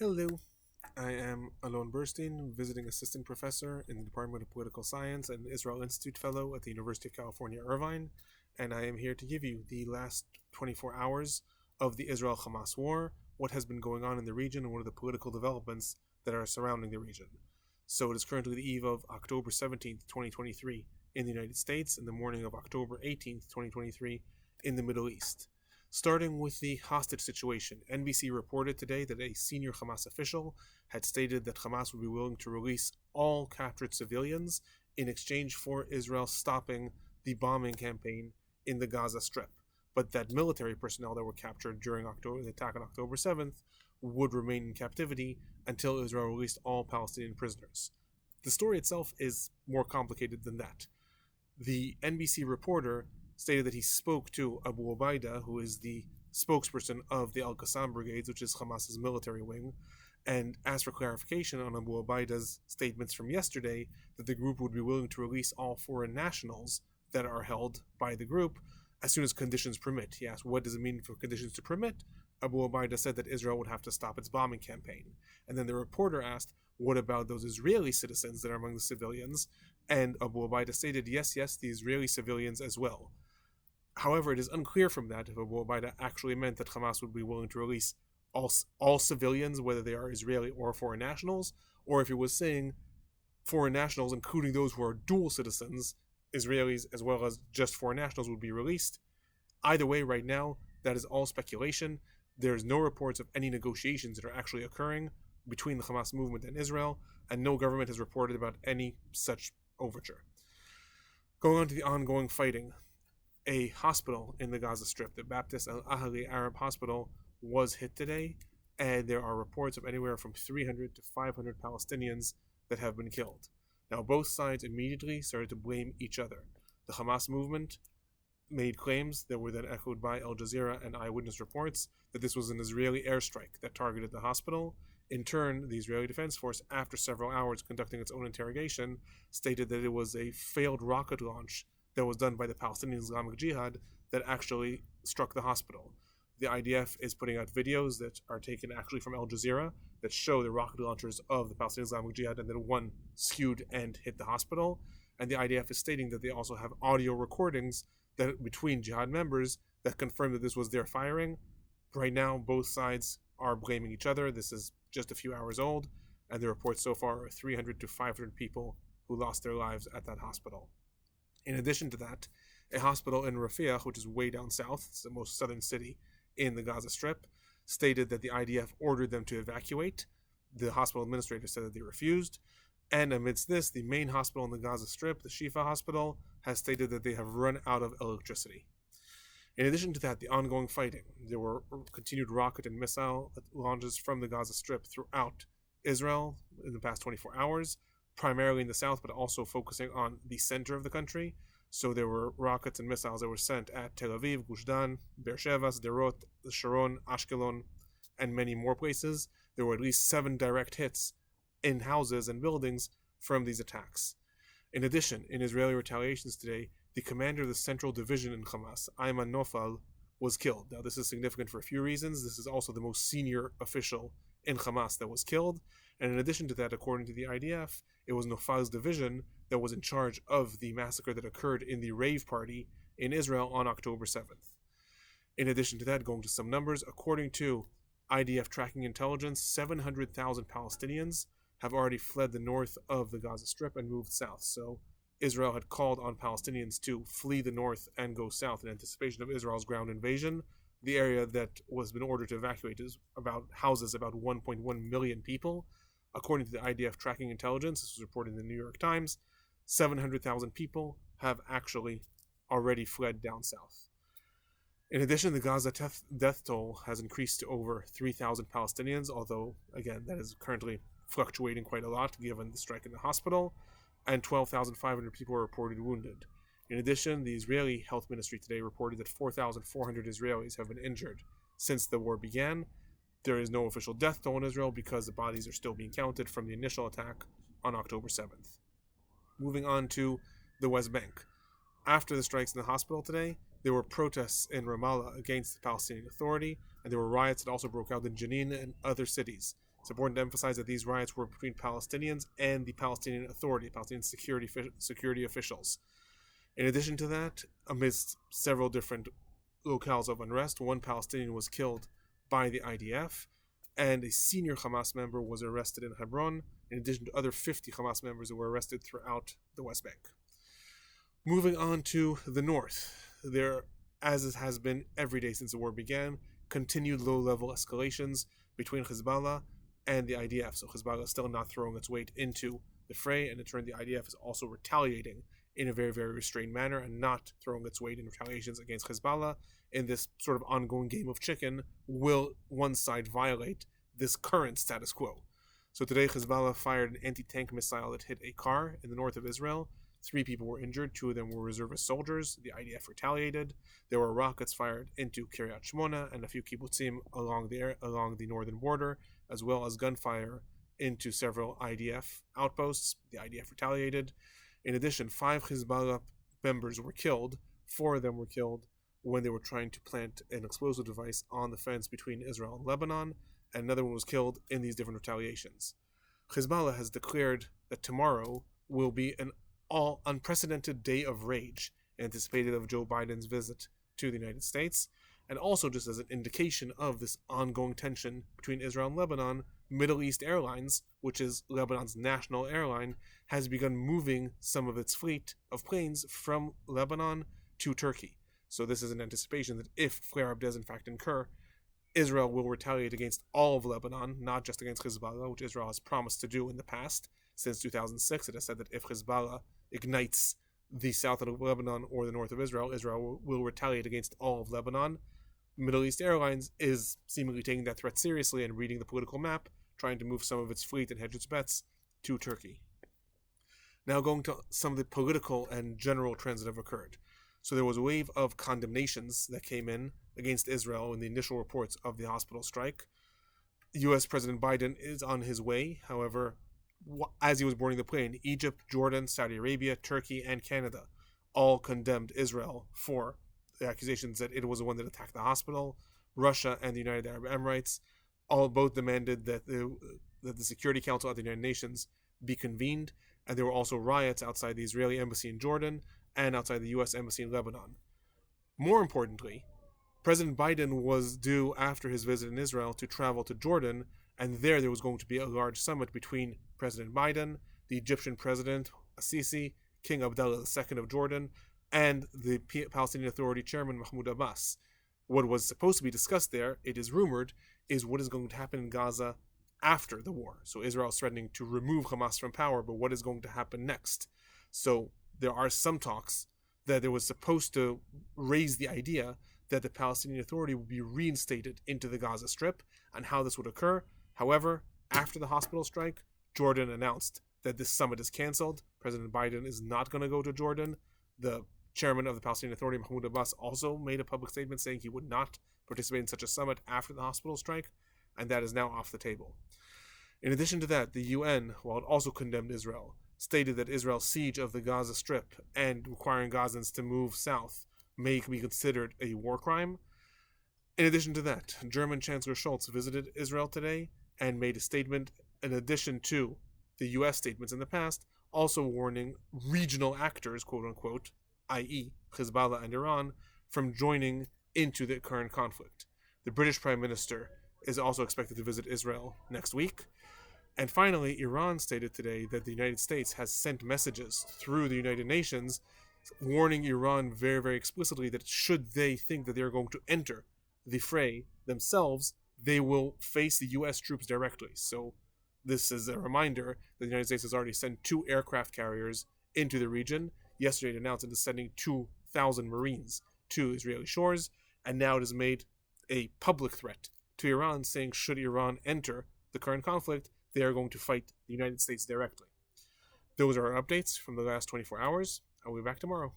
Hello, I am Alon Burstein, visiting assistant professor in the Department of Political Science and Israel Institute Fellow at the University of California, Irvine, and I am here to give you the last 24 hours of the Israel-Hamas war, what has been going on in the region, and what are the political developments that are surrounding the region. So it is currently the eve of October 17th, 2023 in the United States, and the morning of October 18th, 2023 in the Middle East. Starting with the hostage situation, NBC reported today that a senior Hamas official had stated that Hamas would be willing to release all captured civilians in exchange for Israel stopping the bombing campaign in the Gaza Strip, but that military personnel that were captured during the attack on October 7th would remain in captivity until Israel released all Palestinian prisoners. The story itself is more complicated than that. The NBC reporter stated that he spoke to Abu Ubaida, who is the spokesperson of the Al-Qassam brigades, which is Hamas's military wing, and asked for clarification on Abu Ubaida's statements from yesterday that the group would be willing to release all foreign nationals that are held by the group as soon as conditions permit. He asked, what does it mean for conditions to permit? Abu Ubaida said that Israel would have to stop its bombing campaign. And then the reporter asked, what about those Israeli citizens that are among the civilians? And Abu Ubaida stated, yes, the Israeli civilians as well. However, it is unclear from that if Abu Ubaida actually meant that Hamas would be willing to release all civilians, whether they are Israeli or foreign nationals, or if he was saying foreign nationals, including those who are dual citizens, Israelis as well as just foreign nationals, would be released. Either way, right now, that is all speculation. There's no reports of any negotiations that are actually occurring between the Hamas movement and Israel, and no government has reported about any such overture. Going on to the ongoing fighting, a hospital in the Gaza Strip, the Baptist Al-Ahli Arab Hospital, was hit today, and there are reports of anywhere from 300 to 500 Palestinians that have been killed. Now, both sides immediately started to blame each other. The Hamas movement made claims that were then echoed by Al Jazeera and eyewitness reports that this was an Israeli airstrike that targeted the hospital. In turn, the Israeli Defense Force, after several hours conducting its own interrogation, stated that it was a failed rocket launch that was done by the Palestinian Islamic Jihad that actually struck the hospital. The IDF is putting out videos that are taken actually from Al Jazeera that show the rocket launchers of the Palestinian Islamic Jihad, and then one skewed and hit the hospital. And the IDF is stating that they also have audio recordings that between Jihad members that confirm that this was their firing. Right now, both sides are blaming each other. This is just a few hours old, and the reports so far are 300 to 500 people who lost their lives at that hospital. In addition to that, a hospital in Rafiah, which is way down south, it's the most southern city in the Gaza Strip, stated that the IDF ordered them to evacuate. The hospital administrator said that they refused. And amidst this, the main hospital in the Gaza Strip, the Shifa Hospital, has stated that they have run out of electricity. In addition to that, the ongoing fighting, there were continued rocket and missile launches from the Gaza Strip throughout Israel in the past 24 hours, primarily in the south, but also focusing on the center of the country. So there were rockets and missiles that were sent at Tel Aviv, Gush Dan, Beersheva, Sderot, Sharon, Ashkelon, and many more places. There were at least 7 direct hits in houses and buildings from these attacks. In addition, in Israeli retaliations today, the commander of the Central Division in Hamas, Ayman Nofal, was killed. Now, this is significant for a few reasons. This is also the most senior official in Hamas that was killed. And in addition to that, according to the IDF, it was Nofal's division that was in charge of the massacre that occurred in the rave party in Israel on October 7th. In addition to that, going to some numbers, according to IDF tracking intelligence, 700,000 Palestinians have already fled the north of the Gaza Strip and moved south. So Israel had called on Palestinians to flee the north and go south in anticipation of Israel's ground invasion. The area that was been ordered to evacuate houses about 1.1 million people. According to the IDF tracking intelligence, this was reported in the New York Times, 700,000 people have actually already fled down south. In addition, the Gaza death toll has increased to over 3,000 Palestinians, although, again, that is currently fluctuating quite a lot given the strike in the hospital, and 12,500 people were reported wounded. In addition, the Israeli Health Ministry today reported that 4,400 Israelis have been injured since the war began. There is no official death toll in Israel because the bodies are still being counted from the initial attack on October 7th. Moving on to the West Bank. After the strikes in the hospital today, there were protests in Ramallah against the Palestinian Authority, and there were riots that also broke out in Jenin and other cities. It's important to emphasize that these riots were between Palestinians and the Palestinian Authority, Palestinian security officials. In addition to that, amidst several different locales of unrest, one Palestinian was killed by the IDF, and a senior Hamas member was arrested in Hebron, in addition to other 50 Hamas members who were arrested throughout the West Bank. Moving on to the north, there, as it has been every day since the war began, continued low-level escalations between Hezbollah and the IDF. So Hezbollah is still not throwing its weight into the fray, and in turn the IDF is also retaliating in a very, very restrained manner and not throwing its weight in retaliations against Hezbollah. In this sort of ongoing game of chicken, will one side violate this current status quo? So today Hezbollah fired an anti-tank missile that hit a car in the north of Israel. 3 people were injured, 2 of them were reservist soldiers. The IDF retaliated. There were rockets fired into Kiryat Shmona and a few kibbutzim along the northern border, as well as gunfire into several IDF outposts. The IDF retaliated. In addition, 5 Hezbollah members were killed. 4 of them were killed when they were trying to plant an explosive device on the fence between Israel and Lebanon, and another one was killed in these different retaliations. Hezbollah has declared that tomorrow will be an all unprecedented day of rage, anticipated of Joe Biden's visit to the United States, and also just as an indication of this ongoing tension between Israel and Lebanon, Middle East Airlines, which is Lebanon's national airline, has begun moving some of its fleet of planes from Lebanon to Turkey. So this is an anticipation that if flare-up does in fact incur, Israel will retaliate against all of Lebanon, not just against Hezbollah, which Israel has promised to do in the past. Since 2006, it has said that if Hezbollah ignites the south of Lebanon or the north of Israel, Israel will retaliate against all of Lebanon. Middle East Airlines is seemingly taking that threat seriously and reading the political map, trying to move some of its fleet and hedge its bets to Turkey. Now going to some of the political and general trends that have occurred. So there was a wave of condemnations that came in against Israel in the initial reports of the hospital strike. U.S. President Biden is on his way. However, as he was boarding the plane, Egypt, Jordan, Saudi Arabia, Turkey, and Canada all condemned Israel for the accusations that it was the one that attacked the hospital. Russia and the United Arab Emirates both demanded that the Security Council at the United Nations be convened, and there were also riots outside the Israeli embassy in Jordan and outside the U.S. embassy in Lebanon. More importantly, President Biden was due after his visit in Israel to travel to Jordan, and there was going to be a large summit between President Biden, the Egyptian President Sisi, King Abdullah II of Jordan, and the Palestinian Authority Chairman Mahmoud Abbas. What was supposed to be discussed there, it is rumored, is what is going to happen in Gaza after the war. So Israel is threatening to remove Hamas from power, but what is going to happen next? So there are some talks that there was supposed to raise the idea that the Palestinian Authority would be reinstated into the Gaza Strip and how this would occur. However, after the hospital strike, Jordan announced that this summit is canceled. President Biden is not going to go to Jordan. The chairman of the Palestinian Authority, Mahmoud Abbas, also made a public statement saying he would not participate in such a summit after the hospital strike, and that is now off the table. In addition to that, the UN, while it also condemned Israel, stated that Israel's siege of the Gaza Strip and requiring Gazans to move south may be considered a war crime. In addition to that, German Chancellor Scholz visited Israel today and made a statement in addition to the U.S. statements in the past, also warning regional actors, quote-unquote, i.e. Hezbollah and Iran, from joining into the current conflict. The British Prime Minister is also expected to visit Israel next week. And finally, Iran stated today that the United States has sent messages through the United Nations warning Iran very, very explicitly that should they think that they're going to enter the fray themselves, they will face the U.S. troops directly. So this is a reminder that the United States has already sent 2 aircraft carriers into the region. Yesterday it announced it is sending 2,000 Marines to Israeli shores, and now it has made a public threat to Iran, saying should Iran enter the current conflict, they are going to fight the United States directly. Those are our updates from the last 24 hours. I'll be back tomorrow.